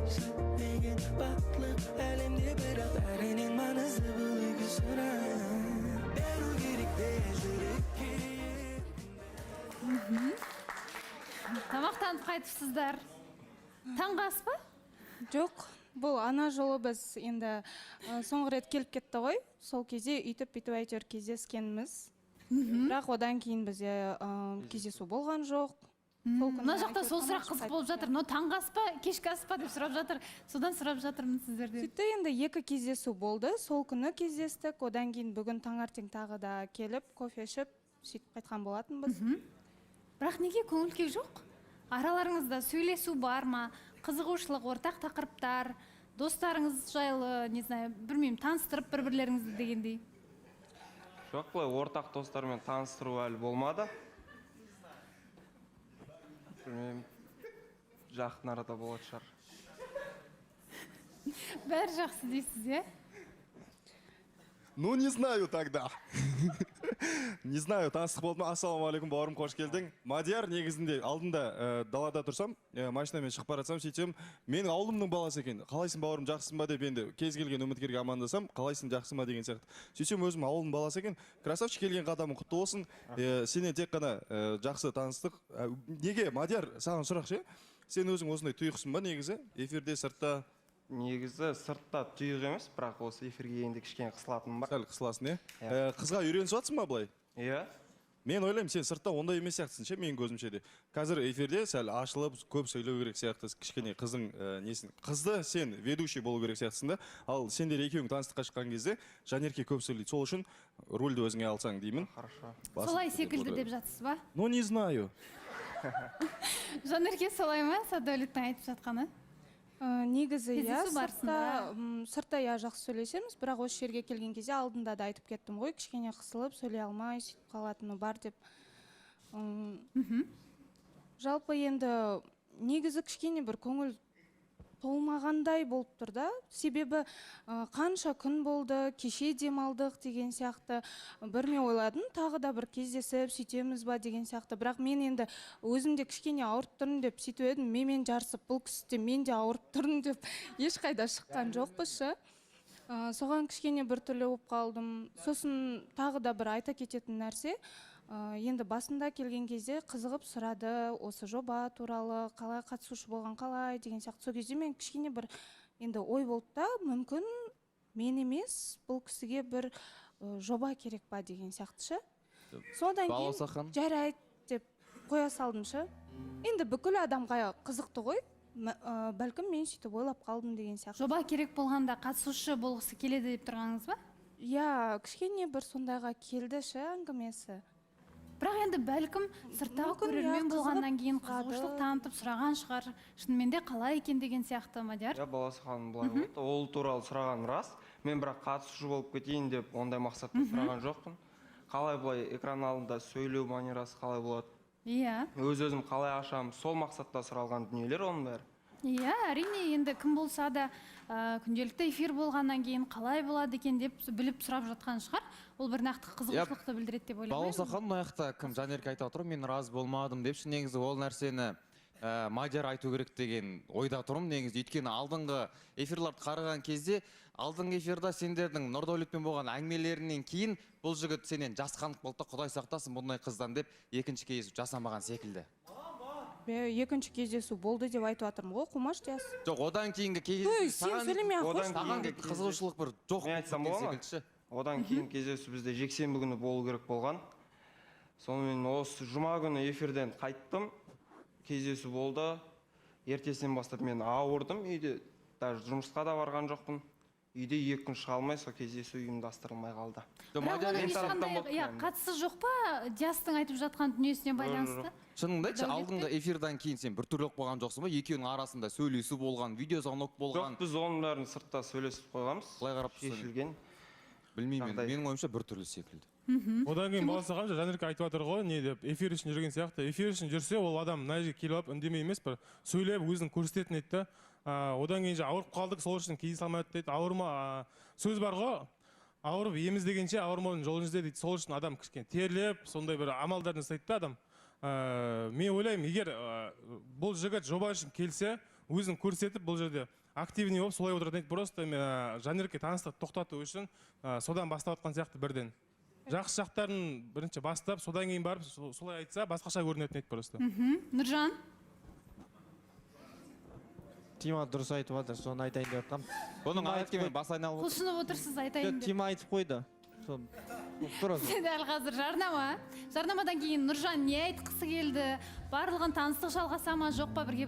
Деген бақытлық әлемде бірақ бәрінен маңызды бұл екі сұрақ. Беру керек те жүрекке. Тамақтанып қайтыпсыздар. Таңғы ас па? Жоқ, бұл ана жолы біз енді соңғы рет келіп кетті ғой. Сол кезде үйтіп әйтеуір кездескеніміз. Бірақ одан кейін бізде кездесу болған жоқ. Мына жақта сол сұрақ қызық болып жатыр. Но таңғы ас па, кешкі ас па деп сұрап жатыр. Содан сұрап жатырмын сіздерден. Сөйтті енді екі кездесу болды. Сол күні кездестік. Одан кейін бүгін таңертең тағы да келіп, кофе ішіп, сөйтіп қайтқан болатынбыз. Бірақ неге көңіл күй жоқ? Араларыңызда сөйлесу бар ма? Қызығушылық, ортақ тақырыптар, достарыңыз жайлы, не знаю, білмеймін, таныстырып бір-бірлеріңізді дегендей. Жоқ, бұлай ортақ достармен таныстыру әлі болмады. Білмеймін, жақын арада болады шығар. Бәрі жақсы дейсіз, е? Ну, не знаю тогда. Не знаю, таныстық болды ма? Ассалаумағалейкум, бауырым, қош келдің. Мадияр негізінде алдында далада тұрсам, машинамен шығып баратсам, сөйтсем, менің ауылымның баласы екен. Қалайсың бауырым, жақсың ба деп енді кез келген үміткерге амандасам, қалайсың, жақсың ба деген сияқты. Сөйтсем, өзім ауылымның баласы екен. Красавчик, келген қадамың құтты болсын. Сенен тек қана жақсы таныстық. Неге, Мадияр, саған сұрақ ше? Сен өзің осындай тұйықсың ба негізі? Эфирде, сыртта? Негізі сыртта тұйық емес, бірақ осы эфирге енді кішкене қысылатыным бар. Сәл қысыласың, е? Қызға үйренісіп жатсың ба былай? Иә. Мен ойлаймын, сен сыртта ондай емес сияқтысың ше, менің көзімше де. Қазір эфирде сәл ашылып, көп сөйлеу керек сияқты, кішкене қыздың несін. Қызды сен ведущий болу керек сияқтысың да. Ал сендер екеуің таныстыққа шыққан кезде Жанерке көп сөйлейді. Сол үшін рөлді өзіңе алсаң деймін. Хорошо. Солай секілді деп жатсыз ба? Ну, не знаю. Жанерке солай ма? Садуәлиттің айтып жатқаны? Негізі иә, барысында сыртта иә жақсы сөйлесеміз, бірақ осы жерге келген кезде алдында да айтып кеттім ғой, кішкене қысылып сөйлей алмай сөйтіп қалатыны бар деп. Жалпы енді негізі кішкене бір көңіл толмағандай болып тұр да. Себебі қанша күн болды, кеше демалдық деген сияқты. Бір мен ойладым, тағы да бір кездесіп сөйтеміз ба деген сияқты. Бірақ мен енді өзімде кішкене ауырып тұрмын деп сөйтіп едім, менімен жарысып, бұл кісіде мен де ауырып тұрмын деп ешқайда шыққан жоқпыз ше. Соған кішкене бір түрлі болып қалдым. Сосын тағы да бір айта кететін нәрсе, енді басында келген кезде қызығып сұрады, осы жоба туралы, қалай қатысушы болған қалай деген сияқты. Сол кезде мен кішкене бір енді ой болды да, мүмкін мен емес, бұл кісіге бір жоба керек па деген сияқты ше. Содан кейін жарайды деп қоя салдым ше. Енді бүкіл адамға қызықты ғой. Бәлкім мен сөйтіп ойлап қалдым деген сияқты. Жоба керек болғанда қатысушы болғысы келеді деп тұрғаныңыз ба? Иә, кішкене бір сондайға келді ше әңгімесі. Бірақ енді бәлкім сырттағы көрермен болғаннан кейін қызығушылық танытып сұраған шығар. Шынымен де қалай екен деген сияқты, Мадияр? Иә, баласы ханым былай болды. Ол туралы сұраған рас. Мен бірақ қатысушы болып кетейін деп ондай мақсатта сұраған жоқпын. Қалай былай экран алдында сөйлеу манерасы қалай болады? Иә. Өз-өзім қалай ашам, сол мақсатта сұралған дүниелер оның бәрі. Иә, әрине, енді кім болса да күнделікті эфир болғаннан кейін қалай болады екен деп біліп сұрап жатқан шығар. Ол бір нақты қызығушылықты білдіреді деп ойлаймын. Балауса ханым, мына жақта кім Жанерке айтып отыр, мен разы болмадым депші, негізі ол нәрсені Мадияр айту керек деген ойда тұрмын негізі. Өйткені алдыңғы эфирларды қараған кезде, алдыңғы эфирда сендердің Нұрдәулетпен болған әңгімелерінен кейін бұл жігіт сенен жасқанып болды, Құдай сақтасын бұндай қыздан деп екінші кездесу жасамаған секілді. Екінші кездесу болды деп айтып жатырмын ғой, қумаш жас. Жоқ, одан кейінгі кездесу саған қызығушылық бір жоқ. Мен айтсам бола ма? Одан кейін кездесу бізде жексенбі күні болу керек болған. Сонымен осы жұма күні эфирден қайттым. Кездесу болды. Ертесінен бастап мен ауырдым үйде. Даже жұмысқа да барған жоқпын. Үйде 2 күн шыға алмай, сол кездесу ұйымдастырылмай қалды. Бірақ оның ешқандай қатысы жоқ па Диастың айтып жатқан дүниесіне байланысты? Шыныңды айтшы, алдыңғы эфирдан кейін сен бір түрлі болған жоқсың ба? Екеуінің арасында сөйлесу болған, видеозвонок болған. Жоқ, біз оның бәрін сыртта сөйлесіп қойғанбыз. Былай қарап шешілген. Білмеймін, менің ойымша бір түрлі секілді. Одан кейін баласы қанша Жанерке айтып жатыр ғой, не деп, эфир үшін жүрген сияқты. Эфир үшін жүрсе, ол адам мына жерге келіп алып үндемей емес, бір сөйлеп өзін көрсететін еді. Одан кейін ауырып қалдық, сол үшін кездесе алмай өтті дейді. Ауырма, сөз бар ғой, ауырып еміз дегенше ауырмаудың жолын ізде дейді. Сол үшін адам кішкене терлеп, сондай бір амалдарын жасайды да адам. Мен ойлаймын, егер бұл жігіт жоба үшін келсе, өзін көрсетіп бұл жерде активный болып солай отыратын еді. Просто Жанерке таныстықты тоқтату үшін содан бастап жатқан сияқты бірден. Жақсы жақтарын бірінші бастап, содан кейін барып солай айтса басқаша көрінетін еді просто. Нұржан? Тима дұрыс айтып жатыр, соны айтайын деп жатқам. Бұның айтып мен бас айналып Құлшынып отырсыз айтайын деп. Тима айтып қойды. Дәл қазір жарнама. Жарнамадан кейін Нұржан не айтқысы келді? Барлығын таныстық жалғаса ма жоқ па бірге